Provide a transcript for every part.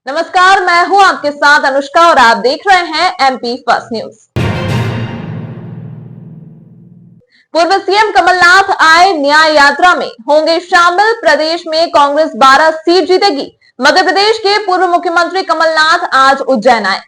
नमस्कार, मैं हूं आपके साथ अनुष्का और आप देख रहे हैं एमपी फर्स्ट न्यूज। पूर्व सीएम कमलनाथ आए न्याय यात्रा में होंगे शामिल। प्रदेश में कांग्रेस 12 सीट जीतेगी। मध्य प्रदेश के पूर्व मुख्यमंत्री कमलनाथ आज उज्जैन आए।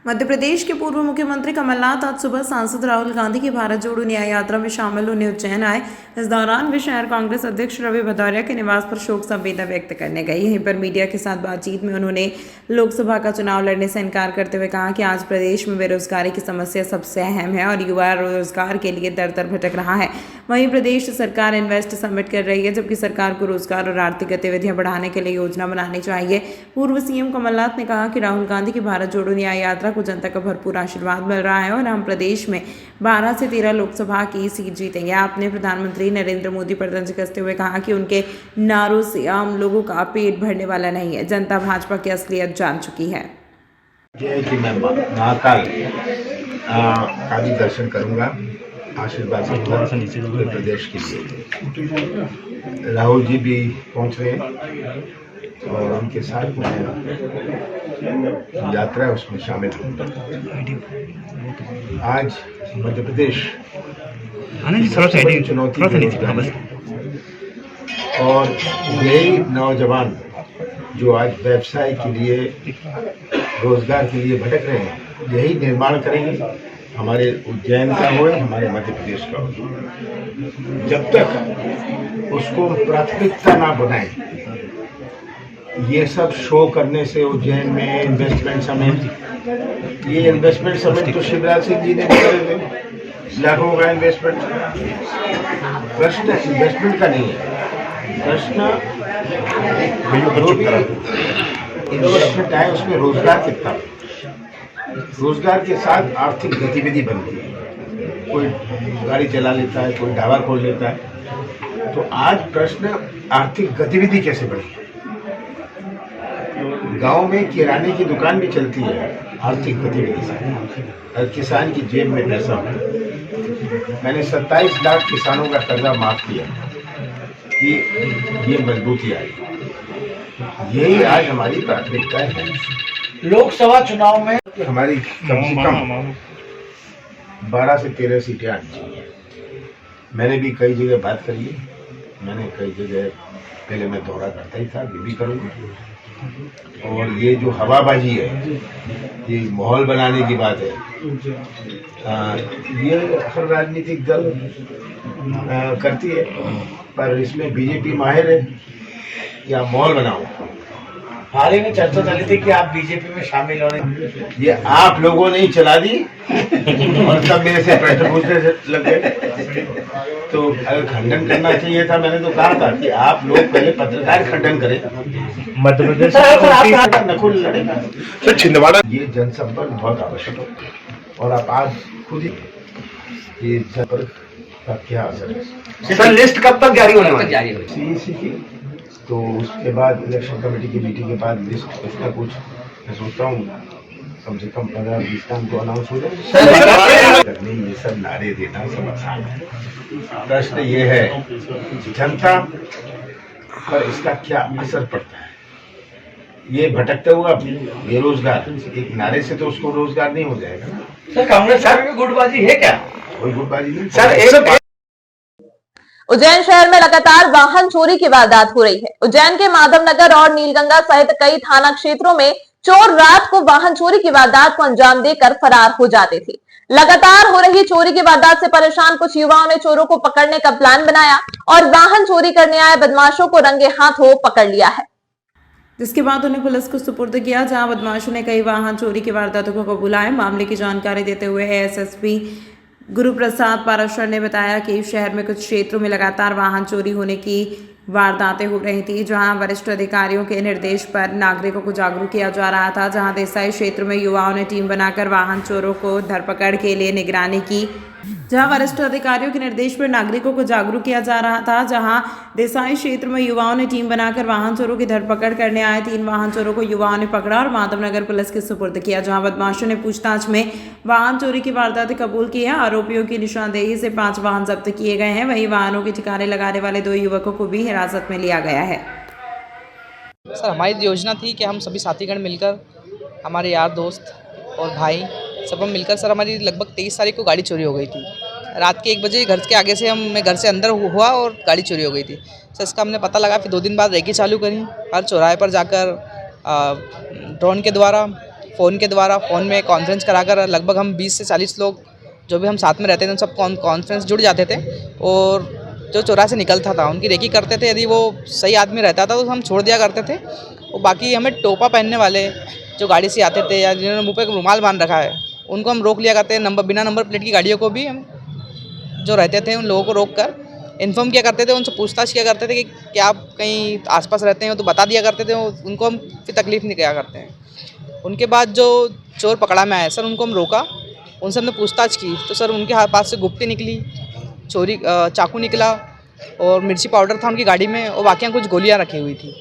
मध्य प्रदेश के पूर्व मुख्यमंत्री कमलनाथ आज सुबह सांसद राहुल गांधी की भारत जोड़ो न्याय यात्रा में शामिल होने उज्जैन आए। इस दौरान वे शहर कांग्रेस अध्यक्ष रवि भदौरिया के निवास पर शोक संवेदना व्यक्त करने गए। यहीं पर मीडिया के साथ बातचीत में उन्होंने लोकसभा का चुनाव लड़ने से इनकार करते हुए कहा कि आज प्रदेश में बेरोजगारी की समस्या सबसे अहम है और युवा रोजगार के लिए दर दर भटक रहा है। वहीं प्रदेश सरकार इन्वेस्ट समिट कर रही है, जबकि सरकार को रोजगार और आर्थिक गतिविधियां बढ़ाने के लिए योजना बनानी चाहिए। पूर्व सीएम कमलनाथ ने कहा कि राहुल गांधी की भारत जोड़ो न्याय यात्रा को जनता का भरपूर आशीर्वाद मिल रहा है और हम प्रदेश में 12 से 13 लोकसभा की सीट जीतेंगे। आपने प्रधानमंत्री नरेंद्र मोदी पर तंज कसते हुए कहा कि उनके नारों से आम लोगों का पेट भरने वाला नहीं है। जनता भाजपा की असलियत जान चुकी है। कि मैं महाकाल का भी दर्शन करूंगा, आशीर्वाद उत्तर प्रदेश के लिए। राहुल जी भी पहुंच रहे हैं और उनके साथ में यात्रा है, उसमें शामिल हूँ। आज मध्य प्रदेश चुनौती और यही नौजवान जो आज व्यवसाय के लिए, रोजगार के लिए भटक रहे हैं, यही निर्माण करेंगे हमारे उज्जैन का हो, हमारे मध्य प्रदेश का हो। जब तक उसको प्राथमिकता ना बनाए, ये सब शो करने से उज्जैन में इन्वेस्टमेंट समिट, ये इन्वेस्टमेंट समिट तो शिवराज सिंह जी ने करे थे, लाखों का इन्वेस्टमेंट। प्रश्न इन्वेस्टमेंट का नहीं है, प्रश्न जो भी इन्वेस्टमेंट है उसमें रोजगार कितना, रोजगार के साथ आर्थिक गतिविधि बनती है। कोई गाड़ी चला लेता है, कोई ढाबा खोल लेता है, तो आज प्रश्न आर्थिक गतिविधि कैसे बढ़ी। गांव में किराने की दुकान भी चलती है आर्थिक गतिविधि से, और किसान की जेब में पैसा होता है। मैंने 27 लाख किसानों का कर्जा माफ किया कि ये मजबूती आई। यही आज हमारी प्राथमिकता है। लोकसभा चुनाव में हमारी कम से कम 12 से 13 सीटें आनी चाहिए। मैंने भी कई जगह बात करी है, मैंने कई जगह पहले मैं दौरा करता ही था, ये भी करूँगा। और ये जो हवाबाजी है, ये माहौल बनाने की बात है, ये हर राजनीतिक दल करती है, पर इसमें बीजेपी माहिर है कि आप माहौल बनाओ। हाल ही में चर्चा चली थी कि आप बीजेपी में शामिल होने, ये आप लोगों ने ही चला दी और सब मेरे से प्रश्न पूछने लग गए। तो अगर खंडन करना चाहिए था, मैंने तो कहा था कि आप लोग पहले पत्रकार खंडन करें। मध्य प्रदेश नकुल लड़ेगा तो छिंदवाड़ा। ये जनसंपर्क बहुत आवश्यक है और आप आज खुद ही ये जनसंपर्क का क्या असर है। सर, लिस्ट कब तक जारी होने वाली है? सीईसी की, तो उसके बाद इलेक्शन कमेटी की मीटिंग के बाद लिस्ट कुछ ना कुछ मैं सोचता हूँ कम से कम 15-20 तारीख को अनाउंस हो जाए। ये सब नारे देना सब आसान है। प्रश्न ये है जनता पर इसका क्या असर पड़ता है। ये भटकता हुआ बेरोजगार, एक नारे से तो उसको रोजगार नहीं हो जाएगा। सर, कांग्रेस में गुटबाजी है क्या? कोई गुटबाजी नहीं सर। उज्जैन शहर में लगातार वाहन चोरी की वारदात हो रही है। उज्जैन के माधवनगर और नीलगंगा सहित कई थाना क्षेत्रों में चोर रात को वाहन चोरी की वारदात को अंजाम देकर फरार हो जाते थे। लगातार हो रही चोरी की वारदात से परेशान कुछ युवाओं ने चोरों को पकड़ने का प्लान बनाया और वाहन चोरी करने आए बदमाशों को रंगे हाथों पकड़ लिया है, जिसके बाद उन्हें पुलिस को सुपुर्द किया, जहां बदमाशों ने कई वाहन चोरी की वारदातों को कबूला है। मामले की जानकारी देते हुए एएसएसपी गुरु प्रसाद पाराशर ने बताया कि शहर में कुछ क्षेत्रों में लगातार वाहन चोरी होने की वारदातें हो रही थी, जहां वरिष्ठ अधिकारियों के निर्देश पर नागरिकों को जागरूक किया जा रहा था। जहां देसाई क्षेत्र में युवाओं ने टीम बनाकर वाहन चोरों को धरपकड़ के लिए निगरानी की, जहां वरिष्ठ अधिकारियों के निर्देश पर नागरिकों को जागरूक किया जा रहा था। जहां देसाई क्षेत्र में युवाओं ने टीम बनाकर वाहन चोरों की धरपकड़ करने आए 3 वाहन चोरों को युवाओं ने पकड़ा और माधवनगर पुलिस के सुपुर्द किया, जहां बदमाशों ने पूछताछ में वाहन चोरी की वारदातें कबूल की है। आरोपियों की निशानदेही से 5 वाहन जब्त किए गए हैं। वहीं वाहनों के ठिकाने लगाने वाले 2 युवकों को भी हिरासत में लिया गया है। सर हमारी योजना थी कि हम सभी साथीगण मिलकर, हमारे यार दोस्त और भाई सब हम मिलकर, सर हमारी लगभग 23 तारीख को गाड़ी चोरी हो गई थी। रात के 1 बजे घर के आगे से मैं घर से अंदर हुआ और गाड़ी चोरी हो गई थी। सर इसका हमने पता लगा, फिर 2 दिन बाद रेकी चालू करी, हर चौराहे पर जाकर ड्रोन के द्वारा, फ़ोन में कॉन्फ्रेंस कराकर लगभग हम 20 से 40 लोग जो भी हम साथ में रहते थे उन सब कॉन्फ्रेंस जुड़ जाते थे और जो चौराहे से निकलता था उनकी रेकी करते थे। यदि वो सही आदमी रहता था तो हम छोड़ दिया करते थे, और बाकी हमें टोपा पहनने वाले जो गाड़ी से आते थे या जिन्होंने मुँह पे रुमाल बांध रखा है उनको हम रोक लिया करते हैं। बिना नंबर प्लेट की गाड़ियों को भी हम जो रहते थे उन लोगों को रोक कर इन्फॉर्म किया करते थे, उनसे पूछताछ किया करते थे कि क्या आप कहीं आसपास रहते हैं तो बता दिया करते थे, उनको हम फिर तकलीफ़ नहीं किया करते हैं। उनके बाद जो चोर पकड़ा में आए सर उनको हम रोका, उनसे हमने पूछताछ की तो सर उनके पास से गुप्ती निकली, चाकू निकला और मिर्ची पाउडर था उनकी गाड़ी में, और बाकी कुछ गोलियां रखी हुई थी।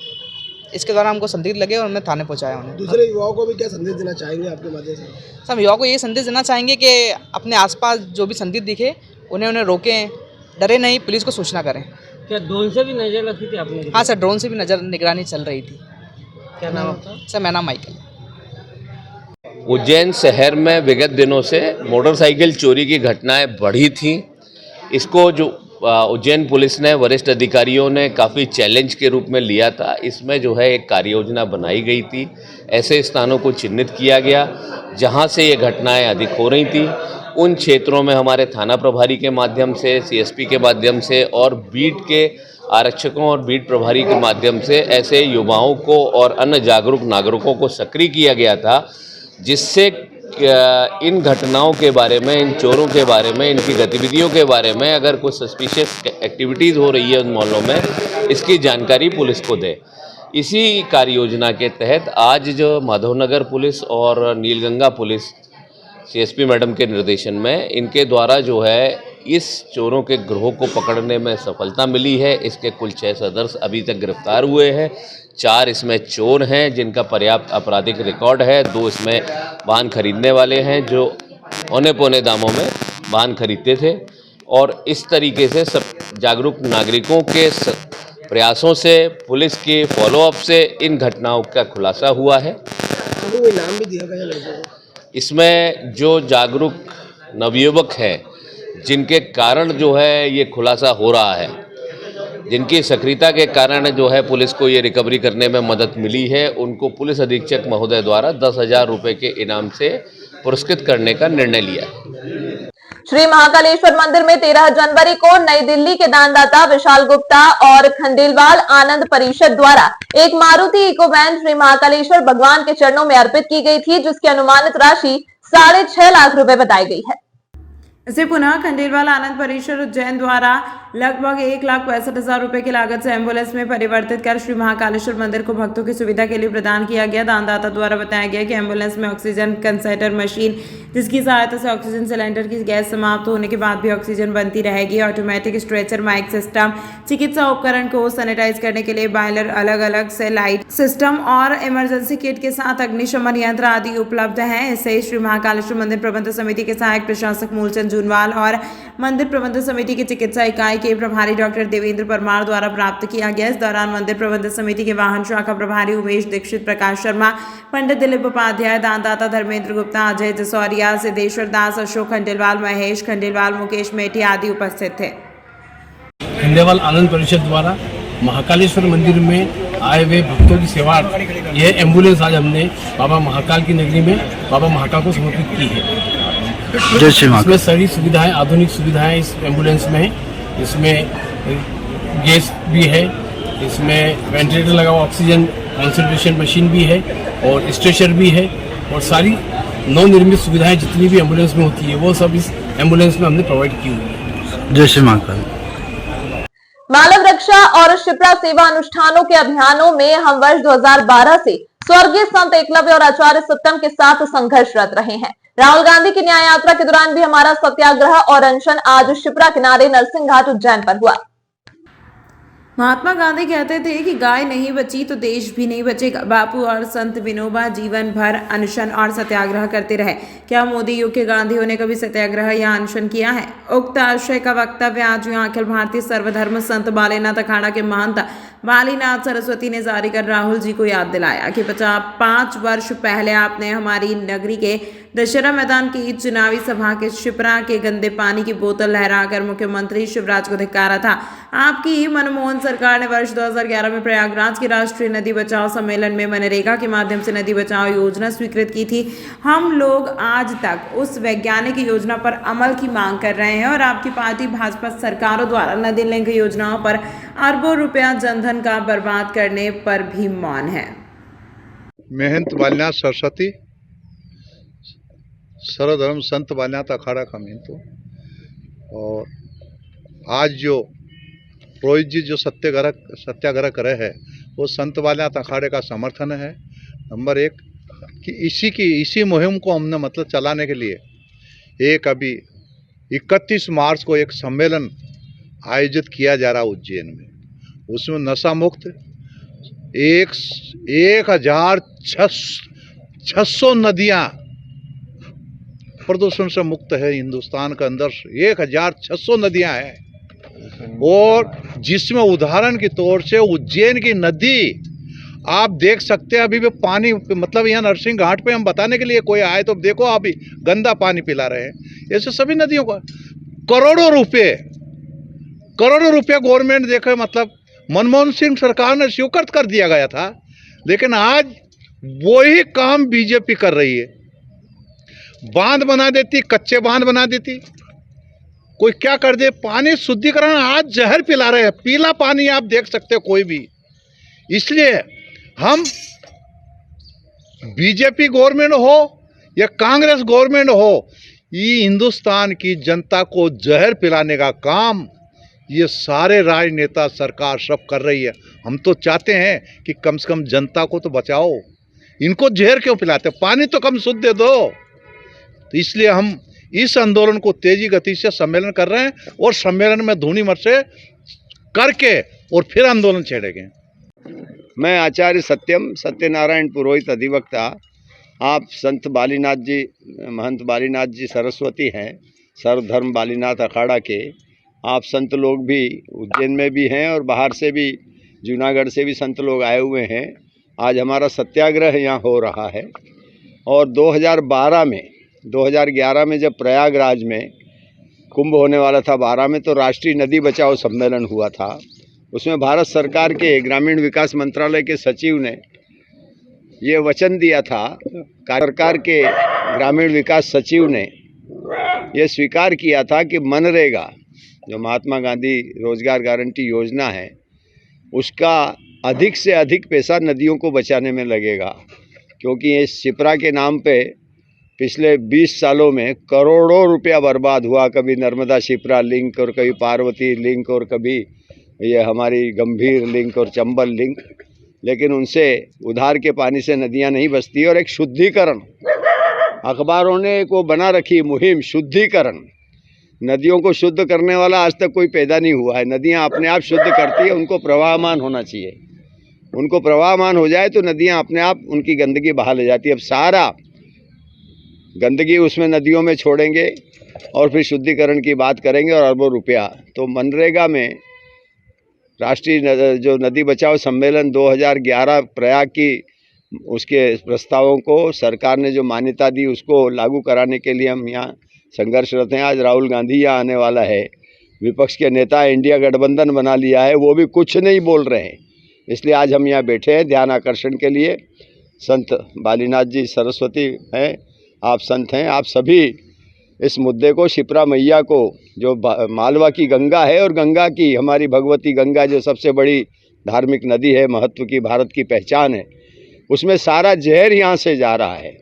इसके द्वारा हमको संदिग्ध लगे और हमने थाने पहुंचाया उन्हें। दूसरे युवाओं को भी क्या संदेश देना चाहेंगे आपके माध्यम से? सर हम युवाओं को ये संदेश देना चाहेंगे कि अपने आसपास जो भी संदिग्ध दिखे उन्हें रोकें, डरे नहीं, पुलिस को सूचना करें। क्या ड्रोन से भी नजर रखी थी आपने? हाँ सर, ड्रोन से भी निगरानी चल रही थी। क्या नाम आपका? सर मेरा नाम माइकल। उज्जैन शहर में विगत दिनों से मोटरसाइकिल चोरी की घटनाएं बढ़ी थी। इसको जो उज्जैन पुलिस ने, वरिष्ठ अधिकारियों ने काफ़ी चैलेंज के रूप में लिया था। इसमें जो है एक कार्य योजना बनाई गई थी, ऐसे स्थानों को चिन्हित किया गया जहां से ये घटनाएं अधिक हो रही थी। उन क्षेत्रों में हमारे थाना प्रभारी के माध्यम से, सीएसपी के माध्यम से और बीट के आरक्षकों और बीट प्रभारी के माध्यम से ऐसे युवाओं को और अन्य जागरूक नागरिकों को सक्रिय किया गया था, जिससे इन घटनाओं के बारे में, इन चोरों के बारे में, इनकी गतिविधियों के बारे में अगर कुछ सस्पिशियस एक्टिविटीज़ हो रही है उन मोहल्लों में, इसकी जानकारी पुलिस को दे। इसी कार्य योजना के तहत आज जो माधवनगर पुलिस और नीलगंगा पुलिस सीएसपी मैडम के निर्देशन में इनके द्वारा जो है इस चोरों के गिरोह को पकड़ने में सफलता मिली है। इसके कुल 6 सदस्य अभी तक गिरफ्तार हुए हैं। 4 इसमें चोर हैं जिनका पर्याप्त आपराधिक रिकॉर्ड है। 2 इसमें वाहन खरीदने वाले हैं जो औने पौने दामों में वाहन खरीदते थे। और इस तरीके से सब जागरूक नागरिकों के प्रयासों से, पुलिस के फॉलोअप से इन घटनाओं का खुलासा हुआ है। कोई नाम भी दिया गया लड़कों को? इसमें जो जागरूक नवयुवक हैं जिनके कारण जो है ये खुलासा हो रहा है, जिनकी सक्रियता के कारण जो है पुलिस को ये रिकवरी करने में मदद मिली है, उनको पुलिस अधीक्षक महोदय द्वारा 10,000 रुपये के इनाम से पुरस्कृत करने का निर्णय लिया है। श्री महाकालेश्वर मंदिर में 13 जनवरी को नई दिल्ली के दानदाता विशाल गुप्ता और खंडेलवाल आनंद परिषद द्वारा एक मारुति इको वैन श्री महाकालेश्वर भगवान के चरणों में अर्पित की गई थी, जिसकी अनुमानित राशि 6.5 लाख रुपए बताई गई है। इसे पुनः खंडेलवाल आनंद परिषद उज्जैन द्वारा लगभग 1,65,000 रुपए की लागत से एम्बुलेंस में परिवर्तित कर श्री महाकालेश्वर मंदिर को भक्तों की सुविधा के लिए प्रदान किया गया। दानदाता द्वारा बताया गया कि एम्बुलेंस में ऑक्सीजन कंसेंट्रेटर मशीन, जिसकी सहायता से ऑक्सीजन सिलेंडर की गैस समाप्त होने के बाद भी ऑक्सीजन बनती रहेगी, ऑटोमेटिक स्ट्रेचर माइक सिस्टम, चिकित्सा उपकरण को सैनिटाइज करने के लिए बॉयलर, अलग अलग से लाइट सिस्टम और इमरजेंसी किट के साथ अग्निशमन यंत्र आदि उपलब्ध है। इससे श्री महाकालेश्वर मंदिर प्रबंधन समिति के सहायक प्रशासक मूलचंद जूनवाल और मंदिर प्रबंधन समिति की चिकित्सा इकाई के प्रभारी डॉक्टर देवेंद्र परमार द्वारा प्राप्त किया गया। इस दौरान मंदिर प्रबंधन समिति के वाहन शाखा प्रभारी उमेश दीक्षित, प्रकाश शर्मा, पंडित दिलीप उपाध्याय, दानदाता धर्मेंद्र गुप्ता, अजय जसौरिया, सिद्धेश्वर दास, अशोक खंडेलवाल, महेश खंडेलवाल, मुकेश मेठी आदि उपस्थित थे। खंडेलवाल आनंद परिषद द्वारा महाकालेश्वर मंदिर में आए हुए भक्तों की सेवा, यह एम्बुलेंस आज हमने बाबा महाकाल की नगरी में बाबा महाकाल को समर्पित की है। इसमें सारी सुविधाएं, आधुनिक सुविधाएं इस एम्बुलेंस में है। इसमें गैस भी है, इसमें वेंटिलेटर लगा हुआ, ऑक्सीजन कंसंट्रेशन मशीन भी है और स्ट्रेचर भी है, और सारी नवनिर्मित सुविधाएं जितनी भी एम्बुलेंस में होती है वो सब इस एम्बुलेंस में हमने प्रोवाइड की हुई है। जय श्री महाकाल। मानव रक्षा और शिप्रा सेवा अनुष्ठानों के अभियानों में हम वर्ष 2012 से स्वर्गीय संत एकलव्य और आचार्य सत्यम के साथ संघर्षरत रहे हैं। राहुल गांधी की न्याय यात्रा के दौरान भी हमारा सत्याग्रह और अनशन आज शिप्रा किनारे नरसिंह घाट उज्जैन पर हुआ। महात्मा गांधी कहते थे कि गाय नहीं बची तो देश भी नहीं बचेगा। बापू और संत विनोबा जीवन भर अनशन और सत्याग्रह करते रहे। क्या मोदी युग के गांधियों ने कभी सत्याग्रह या अनशन किया है? उक्त आशय का वक्तव्य आज यहाँ अखिल भारतीय सर्वधर्म संत बालेनाथ अखाड़ा के महंत बालीनाथ सरस्वती ने जारी कर राहुल जी को याद दिलाया कि 5 वर्ष पहले आपने हमारी नगरी के दशहरा मैदान की चुनावी सभा के शिप्रा के गंदे पानी की बोतल लहराकर मुख्यमंत्री शिवराज को धिक्कारा था। आपकी मनमोहन सरकार ने वर्ष 2011 में प्रयागराज के राष्ट्रीय नदी बचाओ सम्मेलन में मनरेगा के माध्यम से नदी बचाओ योजना स्वीकृत की थी। हम लोग आज तक उस वैज्ञानिक योजना पर अमल की मांग कर रहे हैं और आपकी पार्टी भाजपा सरकारों द्वारा नदी लिंक योजनाओं पर अरबों रुपया जनधन का बर्बाद करने पर भी मौन है। महंत बालीनाथ सरस्वती सर्वधर्म संत बालीनाथ अखाड़ा का महंत हूँ और आज जो रोहित जी जो सत्याग्रह करे है वो संत बालीनाथ अखाड़े का समर्थन है। नंबर 1 कि इसी मुहिम को हमने मतलब चलाने के लिए एक अभी 31 मार्च को एक सम्मेलन आयोजित किया जा रहा है उज्जैन में। उसमें नशा मुक्त 1600 नदियाँ प्रदूषण से मुक्त है। हिंदुस्तान के अंदर 1600 नदियाँ हैं और जिसमें उदाहरण के तौर से उज्जैन की नदी आप देख सकते हैं। अभी भी पानी मतलब यहाँ नरसिंह घाट पे हम बताने के लिए कोई आए तो देखो अभी गंदा पानी पिला रहे हैं। ऐसे सभी नदियों का करोड़ों रुपए गवर्नमेंट देखे मतलब मनमोहन सिंह सरकार ने स्वीकृत कर दिया गया था, लेकिन आज वही काम बीजेपी कर रही है। बांध बना देती, कच्चे बांध बना देती, कोई क्या कर दे, पानी शुद्धिकरण आज जहर पिला रहे हैं। पीला पानी आप देख सकते हो कोई भी। इसलिए हम बीजेपी गवर्नमेंट हो या कांग्रेस गवर्नमेंट हो, ये हिंदुस्तान की जनता को जहर पिलाने का काम ये सारे राजनेता सरकार सब कर रही है। हम तो चाहते हैं कि कम से कम जनता को तो बचाओ, इनको जहर क्यों पिलाते, पानी तो कम शुद्ध दे दो। तो इसलिए हम इस आंदोलन को तेजी गति से सम्मेलन कर रहे हैं और सम्मेलन में धूनी मत से करके और फिर आंदोलन छेड़ेंगे। मैं आचार्य सत्यनारायण पुरोहित अधिवक्ता। आप संत बालीनाथ जी, महंत बालीनाथ जी सरस्वती हैं, सर्वधर्म बालीनाथ अखाड़ा के। आप संत लोग भी उज्जैन में भी हैं और बाहर से भी, जूनागढ़ से भी संत लोग आए हुए हैं। आज हमारा सत्याग्रह यहाँ हो रहा है और 2011 में जब प्रयागराज में कुंभ होने वाला था 12 में, तो राष्ट्रीय नदी बचाओ सम्मेलन हुआ था। उसमें भारत सरकार के ग्रामीण विकास मंत्रालय के सचिव ने ये वचन दिया था, सरकार के ग्रामीण विकास सचिव ने ये स्वीकार किया था कि मनरेगा जो महात्मा गांधी रोजगार गारंटी योजना है उसका अधिक से अधिक पैसा नदियों को बचाने में लगेगा, क्योंकि ये शिप्रा के नाम पे पिछले 20 सालों में करोड़ों रुपया बर्बाद हुआ। कभी नर्मदा शिप्रा लिंक और कभी पार्वती लिंक और कभी ये हमारी गंभीर लिंक और चंबल लिंक, लेकिन उनसे उधार के पानी से नदियां नहीं बसती। और एक शुद्धिकरण, अखबारों ने एक वो बना रखी मुहिम शुद्धिकरण, नदियों को शुद्ध करने वाला आज तक कोई पैदा नहीं हुआ है। नदियां अपने आप शुद्ध करती है, उनको प्रवाहमान होना चाहिए। उनको प्रवाहमान हो जाए तो नदियां अपने आप उनकी गंदगी बहा ले जाती है। अब सारा गंदगी उसमें नदियों में छोड़ेंगे और फिर शुद्धिकरण की बात करेंगे और अरबों रुपया। तो मनरेगा में राष्ट्रीय जो नदी बचाओ सम्मेलन 2011 प्रयाग की, उसके प्रस्तावों को सरकार ने जो मान्यता दी उसको लागू कराने के लिए हम यहाँ संघर्षरत हैं। आज राहुल गांधी यहाँ आने वाला है, विपक्ष के नेता इंडिया गठबंधन बना लिया है, वो भी कुछ नहीं बोल रहे हैं। इसलिए आज हम यहाँ बैठे हैं ध्यान आकर्षण के लिए। संत बालीनाथ जी सरस्वती हैं, आप संत हैं, आप सभी इस मुद्दे को, शिप्रा मैया को, जो मालवा की गंगा है और गंगा की हमारी भगवती गंगा जो सबसे बड़ी धार्मिक नदी है, महत्व की, भारत की पहचान है, उसमें सारा जहर यहाँ से जा रहा है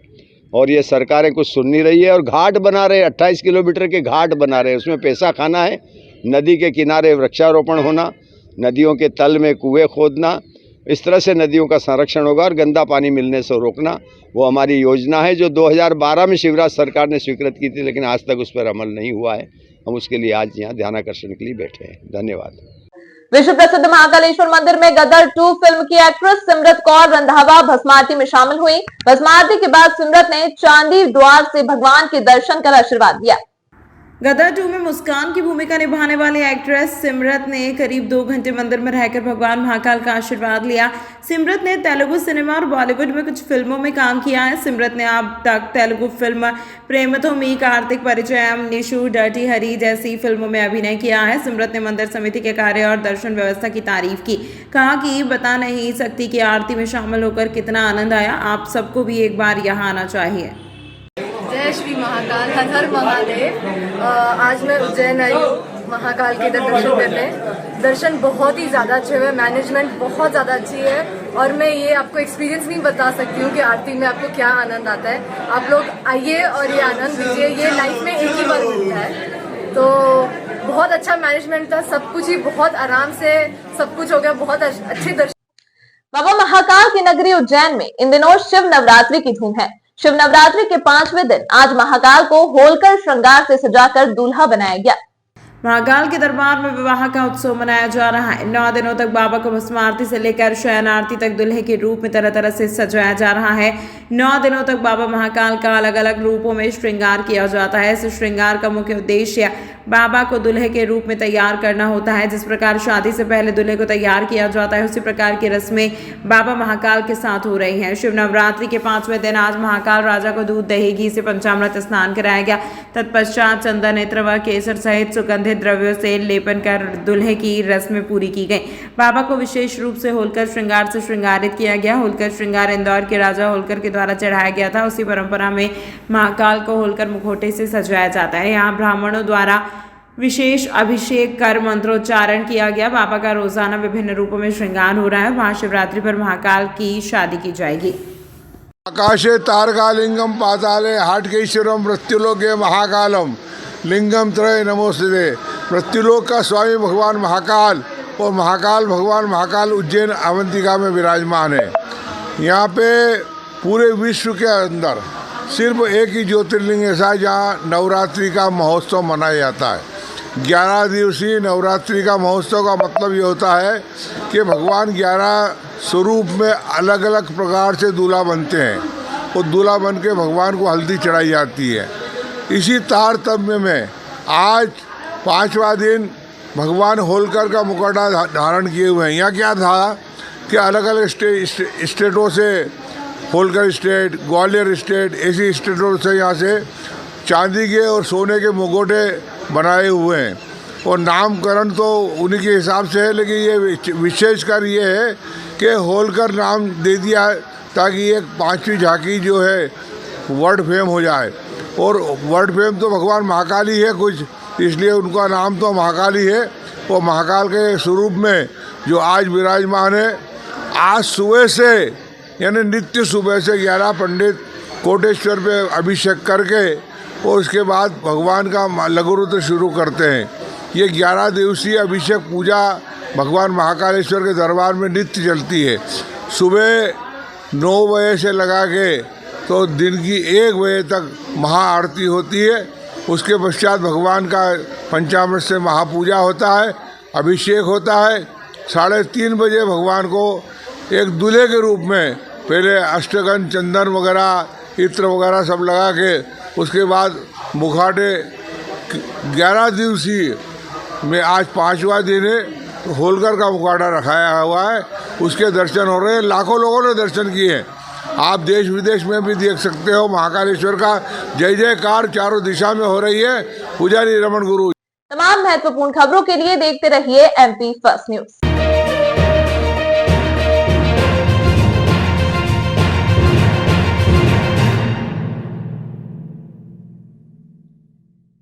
और ये सरकारें कुछ सुन नहीं रही है। और घाट बना रहे, 28 किलोमीटर के घाट बना रहे, उसमें पैसा खाना है। नदी के किनारे वृक्षारोपण होना, नदियों के तल में कुएँ खोदना, इस तरह से नदियों का संरक्षण होगा और गंदा पानी मिलने से रोकना, वो हमारी योजना है जो 2012 में शिवराज सरकार ने स्वीकृत की थी, लेकिन आज तक उस पर अमल नहीं हुआ है। हम उसके लिए आज यहाँ ध्यानाकर्षण के लिए बैठे हैं। धन्यवाद। विश्व प्रसिद्ध महाकालेश्वर मंदिर में गदर 2 फिल्म की एक्ट्रेस सिमरत कौर रंधावा भस्म आरती में शामिल हुई। भस्म आरती के बाद सिमरत ने चांदी द्वार से भगवान के दर्शन कर आशीर्वाद दिया। गदर 2 में मुस्कान की भूमिका निभाने वाली एक्ट्रेस सिमरत ने करीब 2 घंटे मंदिर में रहकर भगवान महाकाल का आशीर्वाद लिया। सिमरत ने तेलुगु सिनेमा और बॉलीवुड में कुछ फिल्मों में काम किया है। सिमरत ने अब तक तेलुगु फिल्म प्रेमतो मी, कार्तिक परिचयम, निशु, डर्टी हरी जैसी फिल्मों में अभिनय किया है। सिमरत ने मंदिर समिति के कार्य और दर्शन व्यवस्था की तारीफ की। कहा कि बता नहीं सकती कि आरती में शामिल होकर कितना आनंद आया। आप सबको भी एक बार यहाँ आना चाहिए। जय श्री महाकाल, हर हर महादेव। आज मैं उज्जैन आई हूँ महाकाल के दर्शन करने। दर्शन बहुत ही ज़्यादा अच्छे हुए, मैनेजमेंट बहुत ज़्यादा अच्छी है और मैं ये आपको एक्सपीरियंस नहीं बता सकती हूँ कि आरती में आपको क्या आनंद आता है। आप लोग आइए और ये आनंद लीजिए, ये लाइफ में एक ही बार मिलता है। तो बहुत अच्छा मैनेजमेंट था, सब कुछ ही बहुत आराम से सब कुछ हो गया, बहुत अच्छे दर्शन। बाबा महाकाल की नगरी उज्जैन में इन दिनों शिव नवरात्रि की धूम है। शिव नवरात्रि के 5वें दिन आज महाकाल को होलकर श्रृंगार से सजाकर दूल्हा बनाया गया। महाकाल के दरबार में विवाह का उत्सव मनाया जा रहा है। 9 दिनों तक बाबा को भस्म आरती से लेकर शयन आरती तक दूल्हे के रूप में तरह तरह से सजाया जा रहा है। 9 दिनों तक बाबा महाकाल का अलग अलग रूपों में श्रृंगार किया जाता है। इस श्रृंगार का मुख्य उद्देश्य बाबा को दूल्हे के रूप में तैयार करना होता है। जिस प्रकार शादी से पहले दूल्हे को तैयार किया जाता है, उसी प्रकार की रस्में बाबा महाकाल के साथ हो रही हैं। शिव नवरात्रि के 5वें दिन आज महाकाल राजा को दूध, दही, घी से पंचामृत स्नान कराया गया। तत्पश्चात चंदन, इत्र व केसर सहित सुगंधित द्रव्यों से लेपन कर दूल्हे की रस्में पूरी की गई। बाबा को विशेष रूप से होलकर श्रृंगार से श्रृंगारित किया गया। होलकर श्रृंगार इंदौर के राजा होलकर के द्वारा चढ़ाया गया था। उसी परंपरा में महाकाल को होलकर मुखौटे से सजाया जाता है। यहाँ ब्राह्मणों द्वारा विशेष अभिषेक कर मंत्रोच्चारण किया गया। बाबा का रोजाना विभिन्न रूपों में श्रृंगार हो रहा है। महाशिवरात्रि पर महाकाल की शादी की जाएगी। आकाशे तारकालिंगम पाताले हाटकेश्वरम मृत्युलोके महाकालम लिंगम त्रय नमोस्तुते। मृत्युलोक का स्वामी भगवान महाकाल और महाकाल भगवान महाकाल उज्जैन अवंतिका में विराजमान है। यहाँ पे पूरे विश्व के अंदर सिर्फ एक ही ज्योतिर्लिंग ऐसा है जहाँ नवरात्रि का महोत्सव मनाया जाता है। 11 दिवसीय नवरात्रि का महोत्सव का मतलब ये होता है कि भगवान 11 स्वरूप में अलग अलग प्रकार से दूल्हा बनते हैं और दूल्हा बन के भगवान को हल्दी चढ़ाई जाती है। इसी तारतम्य में आज 5वां दिन भगवान होलकर का मुखौटा धारण किए हुए हैं। यहाँ क्या था कि अलग अलग स्टेटों से, होलकर स्टेट, ग्वालियर स्टेट, ऐसी स्टेटों से यहाँ से चांदी के और सोने के मुखौटे बनाए हुए हैं और नामकरण तो उन्हीं के हिसाब से है, लेकिन ये विशेषकर ये है कि होलकर नाम दे दिया है ताकि एक 5वीं झांकी जो है वर्ल्ड फेम हो जाए। और वर्ल्ड फेम तो भगवान महाकाल ही है कुछ, इसलिए उनका नाम तो महाकाल ही है। और महाकाल के स्वरूप में जो आज विराजमान है, आज सुबह से यानी नित्य सुबह से 11 पंडित कोटेश्वर पे अभिषेक करके और उसके बाद भगवान का लघु रुद्र शुरू करते हैं। ये 11 दिवसीय अभिषेक पूजा भगवान महाकालेश्वर के दरबार में नित्य चलती है। सुबह 9 बजे से लगा के तो दिन की 1 बजे तक महाआरती होती है। उसके पश्चात भगवान का पंचामृत से महापूजा होता है, अभिषेक होता है। 3:30 बजे भगवान को एक दूल्हे के रूप में पहले अष्टगंध, चंदन वगैरह, इत्र वगैरह सब लगा के उसके बाद मुखौटे 11 दिवसीय में आज 5वां दिन है तो होलकर का मुखौटा रखाया हुआ है। उसके दर्शन हो रहे हैं, लाखों लोगों ने दर्शन किए हैं। आप देश विदेश में भी देख सकते हो महाकालेश्वर का जय जयकार चारों दिशा में हो रही है। पुजारी रमन गुरु। तमाम महत्वपूर्ण खबरों के लिए देखते रहिए MP फर्स्ट न्यूज।